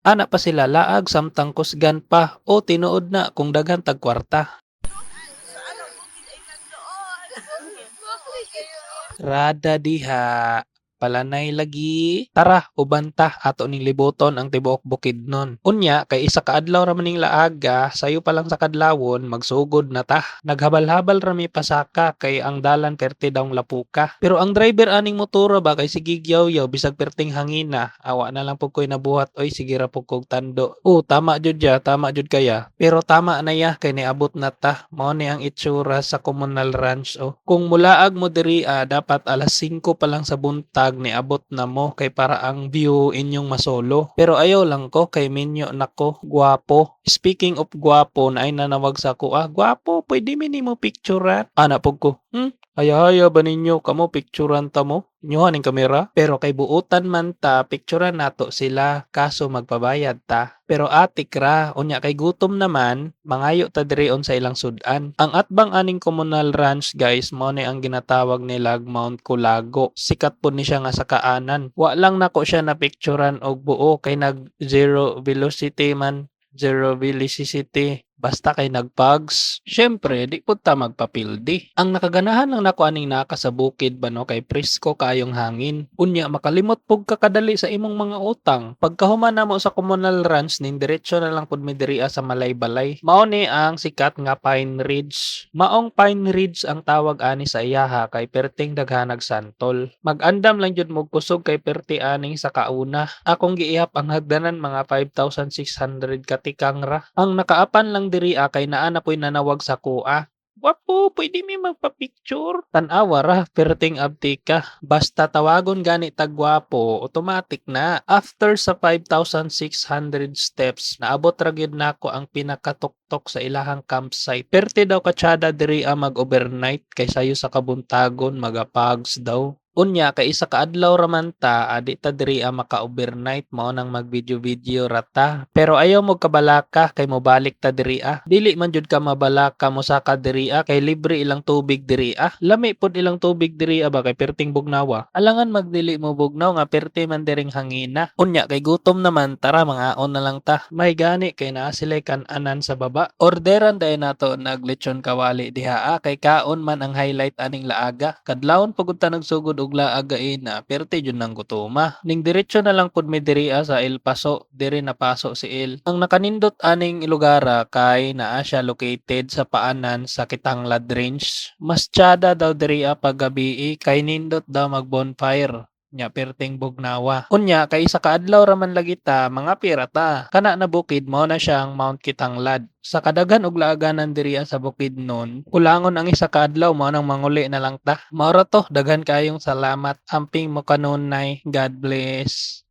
Ana pa sila laag samtang kusgan pa o tinuod na kung daghan tag kwarta. Rada diha. Palanay lagi. Tara, ubanta ato ning libuton ang tibuok Bukidnon. Unya, kay isa ka adlaw ra maning laaga, sayo pa lang sa kadlawon, magsugod na ta. Naghabal-habal rami pasaka kay ang dalan perti daw lapuka. Pero ang driver aning motora ba kay sige yaw bisag perting hangina. Awa na lang pug koy nabuhat, oy sige ra pug kog tando. Tama jud ya, tama jud kaya. Pero tama na ya kay niabot na ta. Mao ni ang itsura sa communal ranch Kung mulaag mo diri dapat alas 5 pa lang sa buntag niabot na mo kay para ang view inyong masolo. Pero ayaw lang ko kay minyo nako, gwapo. Speaking of gwapo, na ay nanawag sa ako, gwapo, pwede minimo picturean. Ana pug ko, haya-haya ba ninyo kamo picturean ta mo? Inyohan ang kamera? Pero kay buutan man ta, picturean nato sila, kaso magpabayad ta. Pero atik ra, unya kay gutom naman, mangayo ta dirion sa ilang sudan. Ang atbang aning communal ranch guys, mao ni ang ginatawag nila Mount Culago. Sikat po ni siya nga sa kaanan. Wa lang nako siya na picturean og buo kay nag zero velocity man. Zero velocity. Basta kay nagpags, syempre di pud ta magpapildi. Ang nakaganahan lang nako aning naka sa bukid ba no kay presko kayong hangin. Unya makalimot pug kakadali sa imong mga utang. Pagkahuman namo sa communal ranch ning diretso na lang pud mi diriya sa Malay-Balay. Mao ni ang sikat nga Pine Ridge. Maong Pine Ridge ang tawag ani sa iyaha kay perting daghanag santol. Mag-andam lang jud mo kusog kay perti aning sa kauna. Akong giihap ang hagdanan mga 5,600 katikang ra. Ang nakaapan lang diri kay naa na po'y nanawag sa kuha. Wapo, pwede mi magpa-picture. Tanawa ra, perting abtika. Basta tawagon gani tagwapo, automatic na. After sa 5,600 steps, naabot ra gyud nako ang pinakatuktok sa ilahang campsite. Perte daw katsada diri mag-overnight kay sayo sa kabuntagon, magapags daw. Unya kay isa ka adlaw raman ta, adi ta diri maka-overnight mao nang mag-video-video rata. Pero ayaw mo kabalaka kay mobalik ta diri Dili man jud ka mabalaka mo sa ka diri kay libre ilang tubig diri Lami pod ilang tubig diri ba kay perting bugnawa. Alangan magdili mo bugnaw nga perti man diring hangina. Unya kay gutom naman tara mangaon na lang ta. May gani kay naa sila kan-anan sa baba. Orderan day nato naglechon kawali diha kay kaon man ang highlight aning laaga. Kadlawon pagud ta nagsugod og laagain perte jud nang gutoma. Ning diretso na lang pud mi diri sa El Paso, diri na paso si El. Ang nakanindot aning lugara kay naa siya located sa paanan sa Kitanglad Range. Mas tiyada daw diri pag gabi kay nindot daw mag bonfire. Nya perting bugnawa. Unya kay isa ka adlaw ra man lagi ta mga pirata. Kana na bukid mao na siyang Mount Kitanglad. Sa kadaghan og laaganan diri sa Bukidnon, kulangon ang isa ka adlaw mao nang manguli na lang ta. Mao ra to, daghan kayong salamat. Amping mo kanunay. God bless.